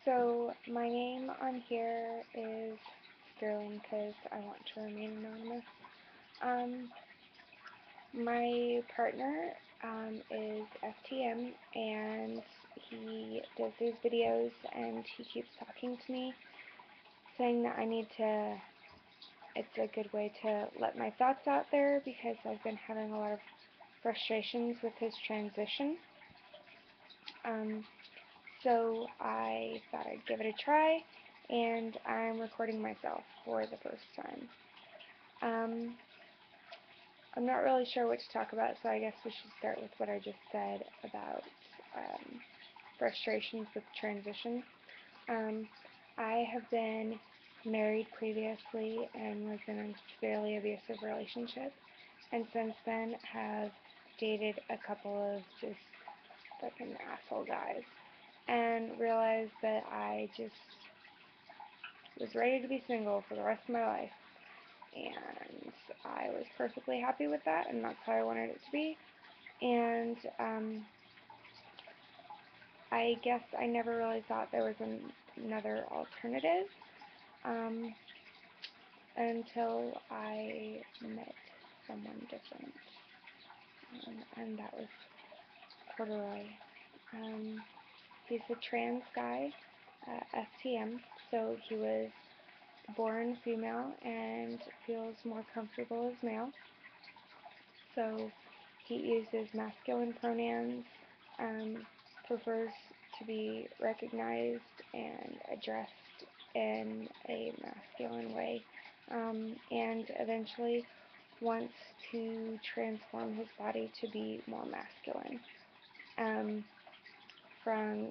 So my name on here is Sterling because I want to remain anonymous. Um, my partner is FTM, and he does these videos, and he keeps talking to me, saying that it's a good way to let my thoughts out there because I've been having a lot of frustrations with his transition. Um, So I thought I'd give it a try, and I'm recording myself for the first time. I'm not really sure what to talk about, so I guess we should start with what I just said about um, frustrations with transition. Um, I have been married previously and was in a severely abusive relationship, and since then have dated a couple of just fucking asshole guys, and realized that I just was ready to be single for the rest of my life, and I was perfectly happy with that, and that's how I wanted it to be. And I guess I never really thought there was another alternative um, until I met someone different, and that was Corduroy. Um, he's a trans guy, FTM, so he was born female and feels more comfortable as male. So he uses masculine pronouns, um, prefers to be recognized and addressed in a masculine way, and eventually wants to transform his body to be more masculine. Um, from,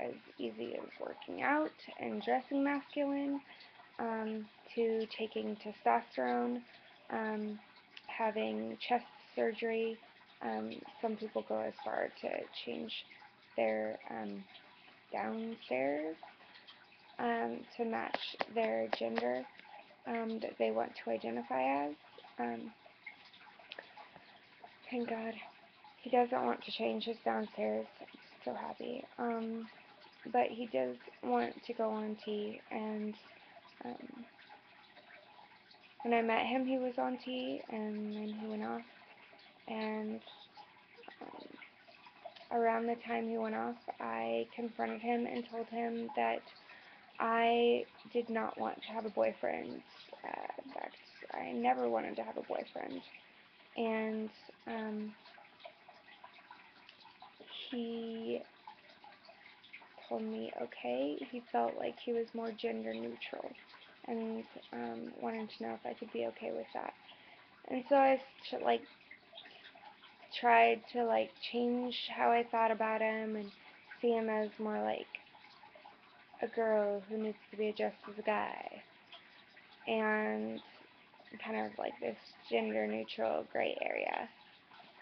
as easy as working out and dressing masculine, to taking testosterone, um, having chest surgery. Some people go as far to change their downstairs to match their gender that they want to identify as. Um, thank God. He doesn't want to change his downstairs. I'm so happy. But he does want to go on T, and um, when I met him, he was on T, and then he went off. And around the time he went off, I confronted him and told him that I did not want to have a boyfriend. In fact, I never wanted to have a boyfriend. And he told me, okay, he felt like he was more gender neutral, and wanted to know if I could be okay with that. And so I tried to change how I thought about him and see him as more like a girl who needs to be addressed as a guy, and kind of like this gender neutral gray area.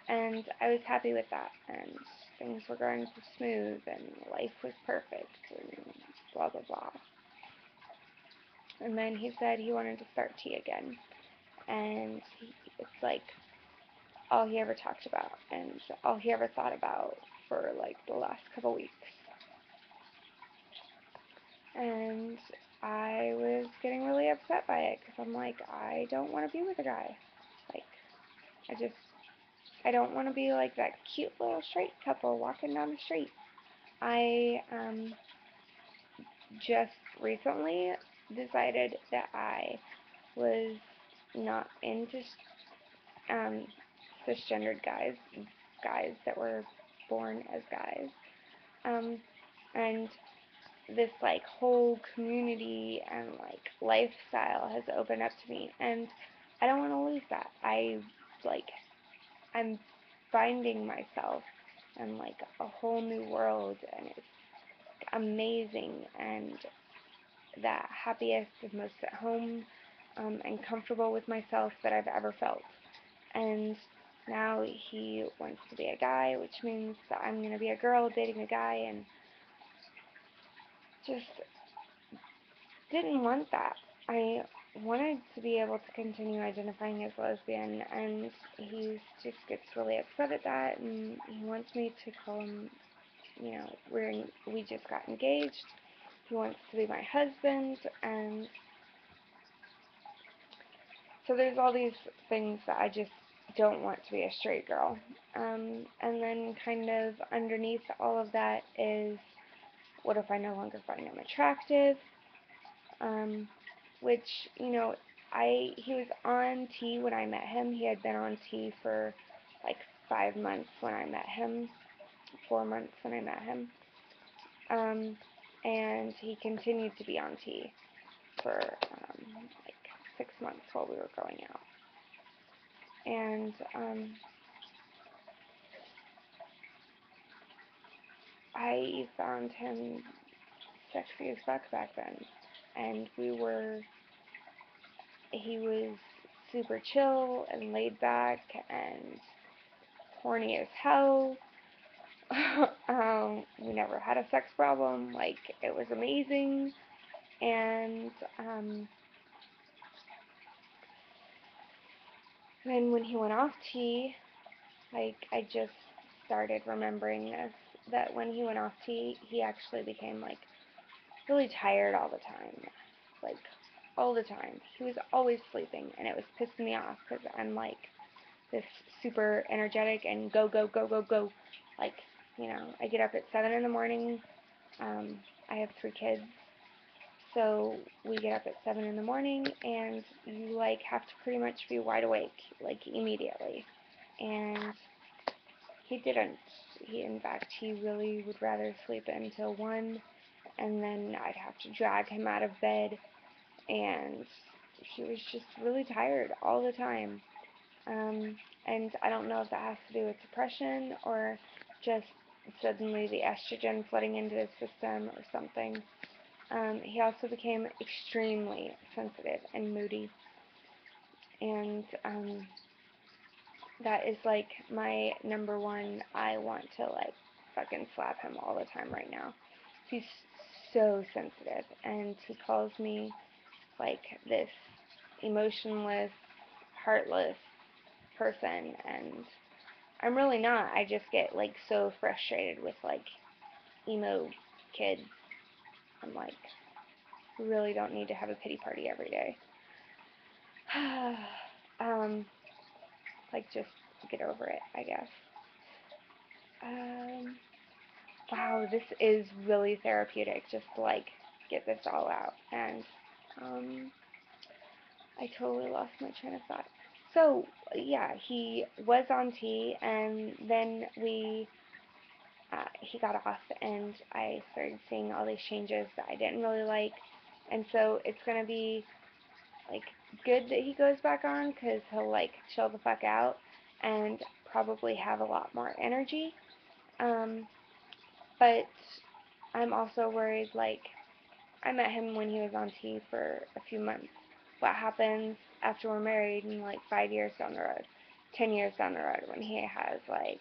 And I was happy with that, and things were going so smooth, and life was perfect, and blah blah blah. And then he said he wanted to start tea again, and it's like all he ever talked about, and all he ever thought about for like the last couple weeks. And I was getting really upset by it, because I'm like, I don't want to be with a guy. Like, I don't want to be like that cute little straight couple walking down the street. I just recently decided that I was not into um, cisgendered guys that were born as guys. Um, and this like whole community and like lifestyle has opened up to me, and I don't want to lose that. Like I'm finding myself in like a whole new world, and it's amazing, and the happiest and most at home and comfortable with myself that I've ever felt. And now he wants to be a guy, which means that I'm going to be a girl dating a guy, and just didn't want that. I wanted to be able to continue identifying as lesbian, and he just gets really upset at that, and he wants me to call him, we just got engaged, he wants to be my husband, and so there's all these things that I just don't want to be a straight girl. And then kind of underneath all of that is, what if I no longer find him attractive? Which, he was on T when I met him. He had been on T for like 5 months when I met him, 4 months when I met him. And he continued to be on T for like 6 months while we were going out. And I found him sexy as fuck back then. And he was super chill and laid back and horny as hell. We never had a sex problem. Like, it was amazing. And then when he went off T, like, I just started remembering this, that when he went off T, he actually became, like, really tired all the time. Like, all the time. He was always sleeping, and it was pissing me off, because I'm, like, this super energetic and go, go, go, go, go. Like, I get up at 7 in the morning. I have 3 kids, so we get up at 7 in the morning, and you, like, have to pretty much be wide awake, like, immediately. And he didn't. In fact, he really would rather sleep until 1, and then I'd have to drag him out of bed, and he was just really tired all the time. And I don't know if that has to do with depression or just suddenly the estrogen flooding into his system or something. He also became extremely sensitive and moody, and that is like my number one. I want to like fucking slap him all the time right now. He's so sensitive, and he calls me like this emotionless, heartless person, and I'm really not. I just get like so frustrated with like emo kids. I'm like, we really don't need to have a pity party every day. um, like just get over it, I guess. Um, wow, this is really therapeutic. Just to, like, get this all out, and I totally lost my train of thought. So yeah, he was on T, and then he got off, and I started seeing all these changes that I didn't really like, and so it's gonna be like good that he goes back on, because he'll like chill the fuck out and probably have a lot more energy. Um, but I'm also worried, like, I met him when he was on T for a few months. What happens after we're married in like 5 years down the road, 10 years down the road, when he has like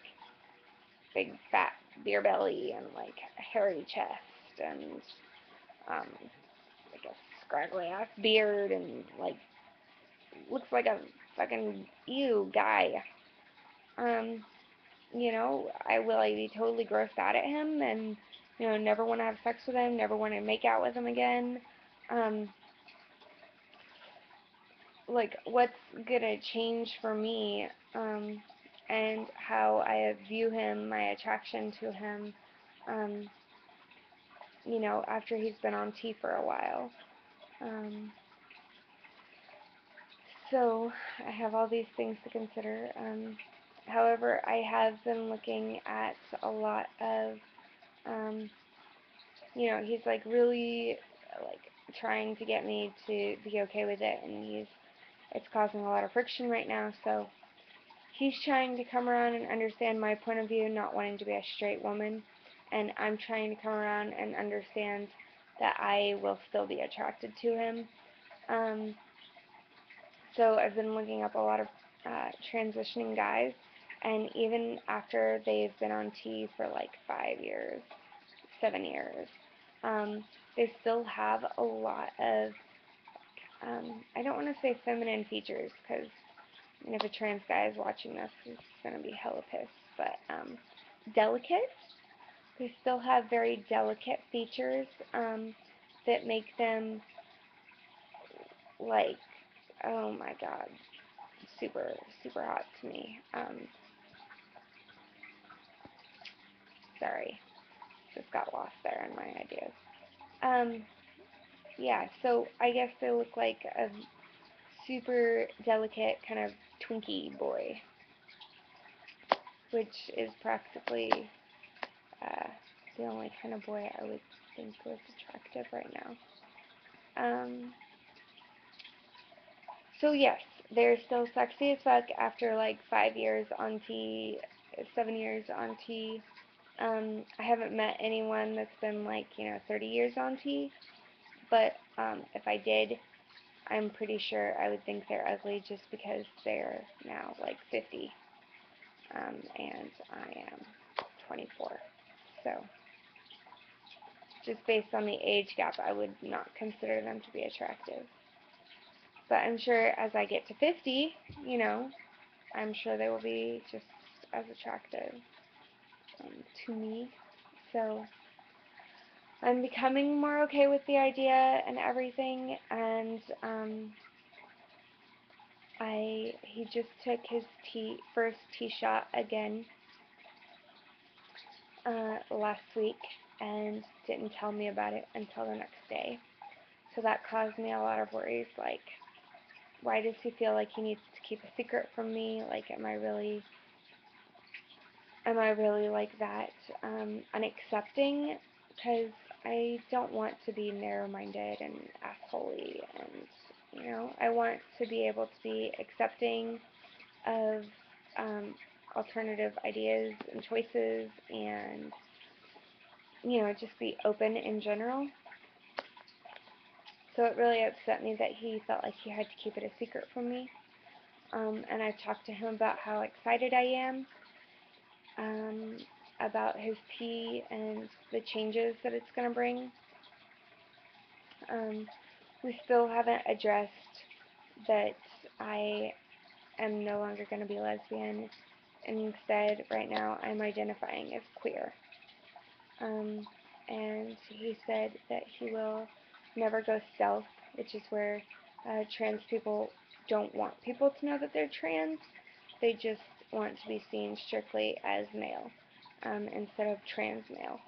big fat beer belly and like a hairy chest and um, like a scraggly ass beard and like looks like a fucking ew guy. Um, will I be totally grossed out at him and never want to have sex with him, never want to make out with him again? Um, like, what's gonna change for me, and how I view him, my attraction to him, um, after he's been on T for a while. Um, so I have all these things to consider. However, I have been looking at a lot of, um, he's like really like trying to get me to be okay with it, and it's causing a lot of friction right now. So he's trying to come around and understand my point of view, not wanting to be a straight woman, and I'm trying to come around and understand that I will still be attracted to him. Um, so I've been looking up a lot of transitioning guys, and even after they've been on T for like 5 years, 7 years, um, they still have a lot of, I don't want to say feminine features, because if a trans guy is watching this, he's going to be hella pissed, but delicate. They still have very delicate features, that make them, like, oh my god, super, super hot to me. Sorry, just got lost there in my ideas. Yeah, so I guess they look like a super delicate kind of Twinkie boy, which is practically uh, the only kind of boy I would think was attractive right now. So yes, they're still sexy as fuck after like 5 years on T, 7 years on T. I haven't met anyone that's been like, 30 years on T, but if I did, I'm pretty sure I would think they're ugly just because they're now like 50, and I am 24. So just based on the age gap, I would not consider them to be attractive. But I'm sure as I get to 50, I'm sure they will be just as attractive to me. So I'm becoming more okay with the idea and everything, and he just took his first tea shot again last week and didn't tell me about it until the next day. So that caused me a lot of worries, like, why does he feel like he needs to keep a secret from me? Like, am I really like that unaccepting? Because I don't want to be narrow-minded and assholey, and I want to be able to be accepting of alternative ideas and choices, and just be open in general. So it really upset me that he felt like he had to keep it a secret from me. And I've talked to him about how excited I am about his tea and the changes that it's going to bring. We still haven't addressed that I am no longer going to be lesbian. Instead, right now, I'm identifying as queer. And he said that he will never go stealth, which is where trans people don't want people to know that they're trans. They just want to be seen strictly as male instead of trans male.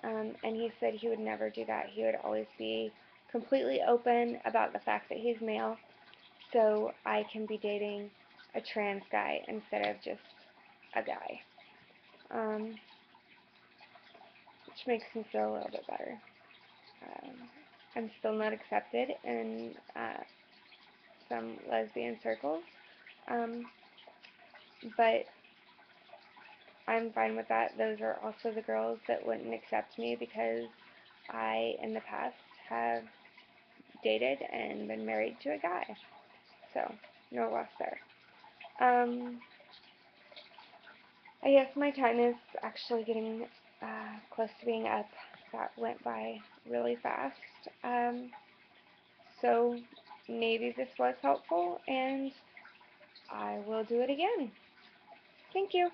And he said he would never do that. He would always be completely open about the fact that he's male, so I can be dating a trans guy instead of just a guy, which makes me feel a little bit better. I'm still not accepted in some lesbian circles, but I'm fine with that. Those are also the girls that wouldn't accept me because I, in the past, have dated and been married to a guy. So, no loss there. I guess my time is actually getting close to being up. That went by really fast. So, maybe this was helpful, and I will do it again. Thank you.